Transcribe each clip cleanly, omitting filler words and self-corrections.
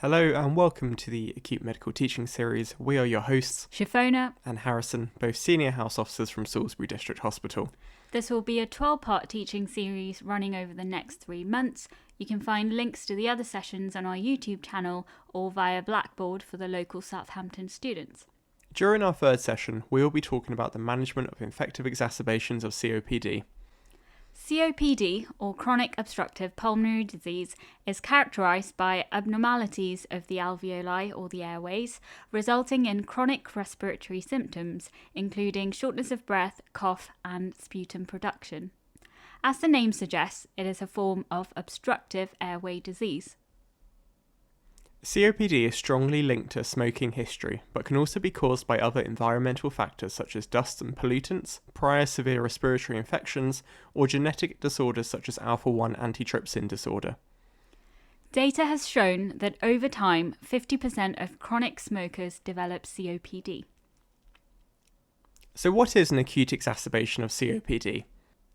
Hello and welcome to the Acute Medical Teaching Series. We are your hosts, Shifona. and Harrison, both senior house officers from Salisbury District Hospital. This will be a 12-part teaching series running over the next 3 months. You can find links to the other sessions on our YouTube channel or via Blackboard for the local Southampton students. During our third session, we will be talking about the management of infective exacerbations of COPD. COPD, or chronic obstructive pulmonary disease, is characterised by abnormalities of the alveoli or the airways, resulting in chronic respiratory symptoms, including shortness of breath, cough, and sputum production. As the name suggests, it is a form of obstructive airway disease. COPD is strongly linked to a smoking history, but can also be caused by other environmental factors such as dust and pollutants, prior severe respiratory infections, or genetic disorders such as alpha-1 antitrypsin disorder. Data has shown that over time, 50% of chronic smokers develop COPD. So what is an acute exacerbation of COPD?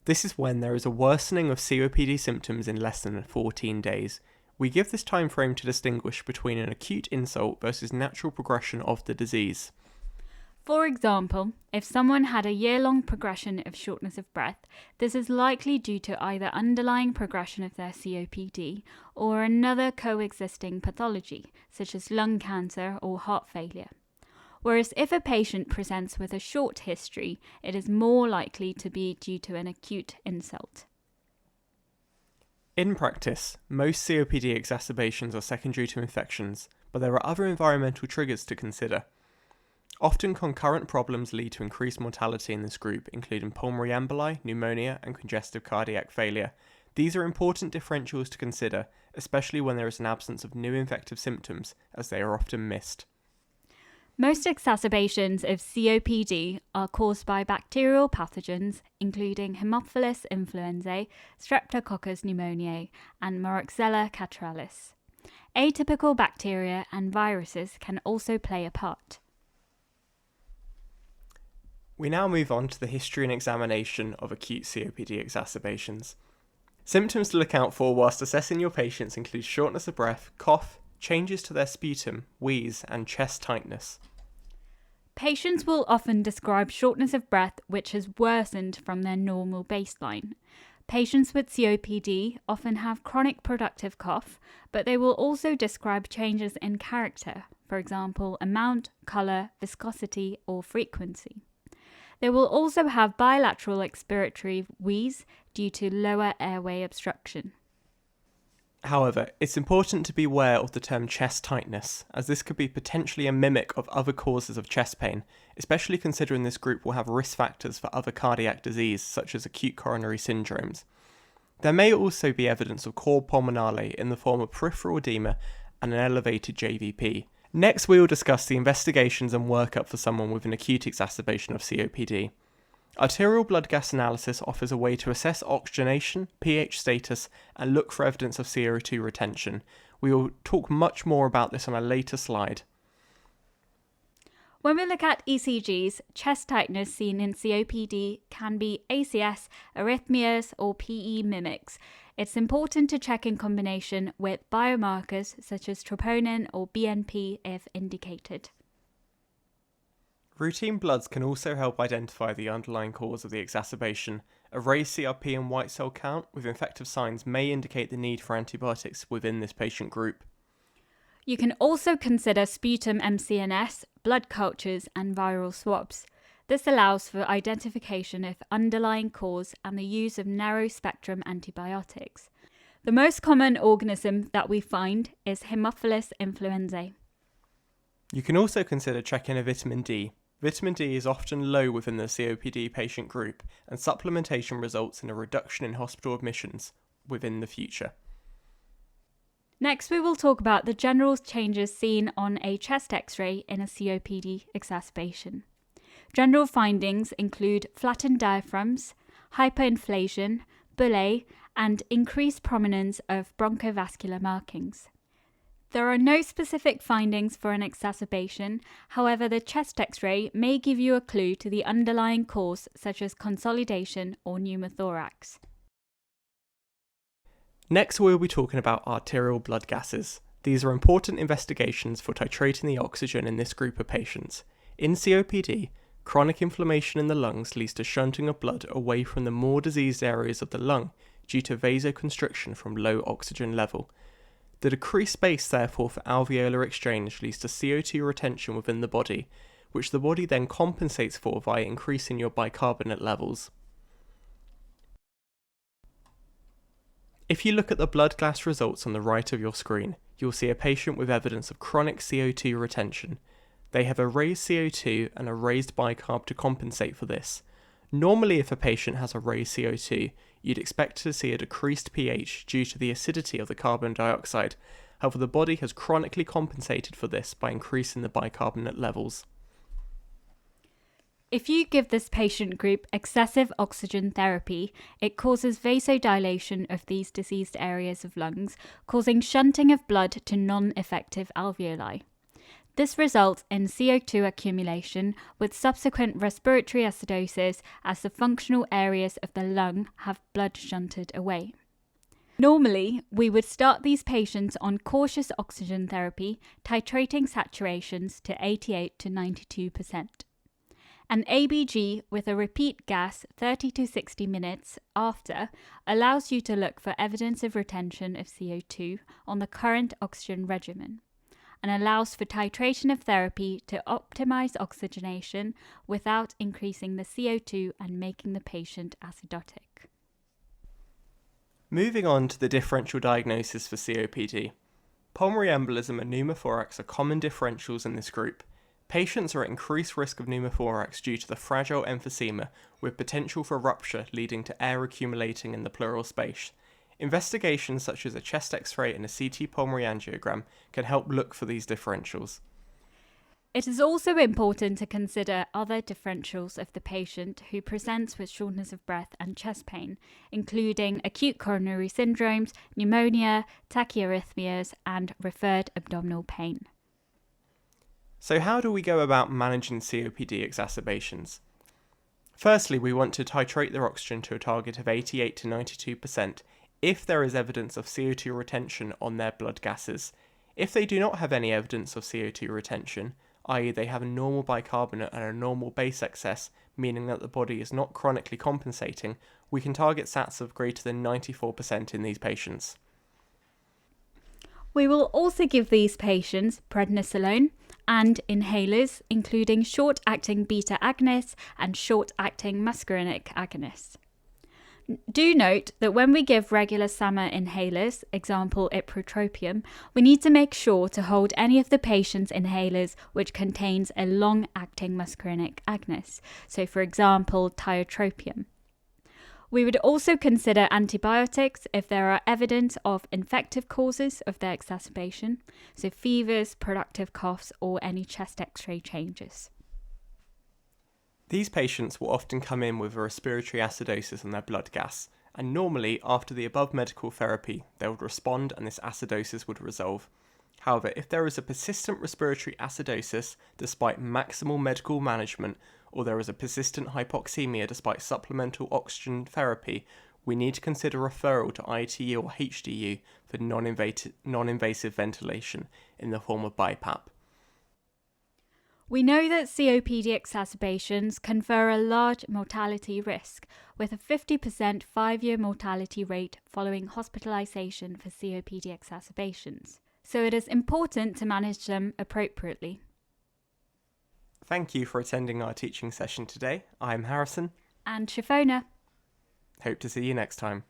This is when there is a worsening of COPD symptoms in less than 14 days. We give this time frame to distinguish between an acute insult versus natural progression of the disease. For example, if someone had a year-long progression of shortness of breath, this is likely due to either underlying progression of their COPD or another coexisting pathology, such as lung cancer or heart failure. Whereas if a patient presents with a short history, it is more likely to be due to an acute insult. In practice, most COPD exacerbations are secondary to infections, but there are other environmental triggers to consider. Often concurrent problems lead to increased mortality in this group, including pulmonary emboli, pneumonia, and congestive cardiac failure. These are important differentials to consider, especially when there is an absence of new infective symptoms, as they are often missed. Most exacerbations of COPD are caused by bacterial pathogens, including Haemophilus influenzae, Streptococcus pneumoniae, and Moraxella catarrhalis. Atypical bacteria and viruses can also play a part. We now move on to the history and examination of acute COPD exacerbations. Symptoms to look out for whilst assessing your patients include shortness of breath, cough, changes to their sputum, wheeze, and chest tightness. Patients will often describe shortness of breath which has worsened from their normal baseline. Patients with COPD often have chronic productive cough, but they will also describe changes in character, for example, amount, colour, viscosity, or frequency. They will also have bilateral expiratory wheeze due to lower airway obstruction. However, it's important to be aware of the term chest tightness, as this could be potentially a mimic of other causes of chest pain, especially considering this group will have risk factors for other cardiac disease such as acute coronary syndromes. There may also be evidence of cor pulmonale in the form of peripheral edema and an elevated JVP. Next, we will discuss the investigations and workup for someone with an acute exacerbation of COPD. Arterial blood gas analysis offers a way to assess oxygenation, pH status, and look for evidence of CO2 retention. We will talk much more about this on a later slide. When we look at ECGs, chest tightness seen in COPD can be ACS, arrhythmias, or PE mimics. It's important to check in combination with biomarkers such as troponin or BNP if indicated. Routine bloods can also help identify the underlying cause of the exacerbation. A raised CRP and white cell count with infective signs may indicate the need for antibiotics within this patient group. You can also consider sputum MCNS, blood cultures, and viral swabs. This allows for identification of underlying cause and the use of narrow-spectrum antibiotics. The most common organism that we find is Haemophilus influenzae. You can also consider checking a vitamin D. Vitamin D is often low within the COPD patient group, and supplementation results in a reduction in hospital admissions within the future. Next, we will talk about the general changes seen on a chest X-ray in a COPD exacerbation. General findings include flattened diaphragms, hyperinflation, bullae, and increased prominence of bronchovascular markings. There are no specific findings for an exacerbation, however the chest X-ray may give you a clue to the underlying cause such as consolidation or pneumothorax. Next we'll be talking about arterial blood gases. These are important investigations for titrating the oxygen in this group of patients. In COPD, chronic inflammation in the lungs leads to shunting of blood away from the more diseased areas of the lung due to vasoconstriction from low oxygen level. The decreased space, therefore, for alveolar exchange leads to CO2 retention within the body, which the body then compensates for via increasing your bicarbonate levels. If you look at the blood gas results on the right of your screen, you'll see a patient with evidence of chronic CO2 retention. They have a raised CO2 and a raised bicarb to compensate for this. Normally, if a patient has a raised CO2, you'd expect to see a decreased pH due to the acidity of the carbon dioxide. However, the body has chronically compensated for this by increasing the bicarbonate levels. If you give this patient group excessive oxygen therapy, it causes vasodilation of these diseased areas of lungs, causing shunting of blood to non-effective alveoli. This results in CO2 accumulation with subsequent respiratory acidosis as the functional areas of the lung have blood shunted away. Normally, we would start these patients on cautious oxygen therapy, titrating saturations to 88 to 92%. An ABG with a repeat gas 30 to 60 minutes after allows you to look for evidence of retention of CO2 on the current oxygen regimen and allows for titration of therapy to optimize oxygenation without increasing the CO2 and making the patient acidotic. Moving on to the differential diagnosis for COPD. Pulmonary embolism and pneumothorax are common differentials in this group. Patients are at increased risk of pneumothorax due to the fragile emphysema with potential for rupture leading to air accumulating in the pleural space. Investigations such as a chest X-ray and a CT pulmonary angiogram can help look for these differentials. It is also important to consider other differentials of the patient who presents with shortness of breath and chest pain, including acute coronary syndromes, pneumonia, tachyarrhythmias, and referred abdominal pain. So how do we go about managing COPD exacerbations? Firstly, we want to titrate their oxygen to a target of 88 to 92% if there is evidence of CO2 retention on their blood gases. If they do not have any evidence of CO2 retention, i.e. they have a normal bicarbonate and a normal base excess, meaning that the body is not chronically compensating, we can target SATs of greater than 94% in these patients. We will also give these patients prednisolone and inhalers, including short-acting beta agonists and short-acting muscarinic agonists. Do note that when we give regular summer inhalers, example ipratropium, we need to make sure to hold any of the patient's inhalers which contains a long-acting muscarinic agonist, so for example tiotropium. We would also consider antibiotics if there are evidence of infective causes of their exacerbation, so fevers, productive coughs, or any chest X-ray changes. These patients will often come in with a respiratory acidosis on their blood gas, and normally after the above medical therapy they would respond and this acidosis would resolve. However, if there is a persistent respiratory acidosis despite maximal medical management, or there is a persistent hypoxemia despite supplemental oxygen therapy, we need to consider referral to ITU or HDU for non-invasive ventilation in the form of BiPAP. We know that COPD exacerbations confer a large mortality risk, with a 50% 5-year mortality rate following hospitalization for COPD exacerbations. So it is important to manage them appropriately. Thank you for attending our teaching session today. I'm Harrison. And Shifona. Hope to see you next time.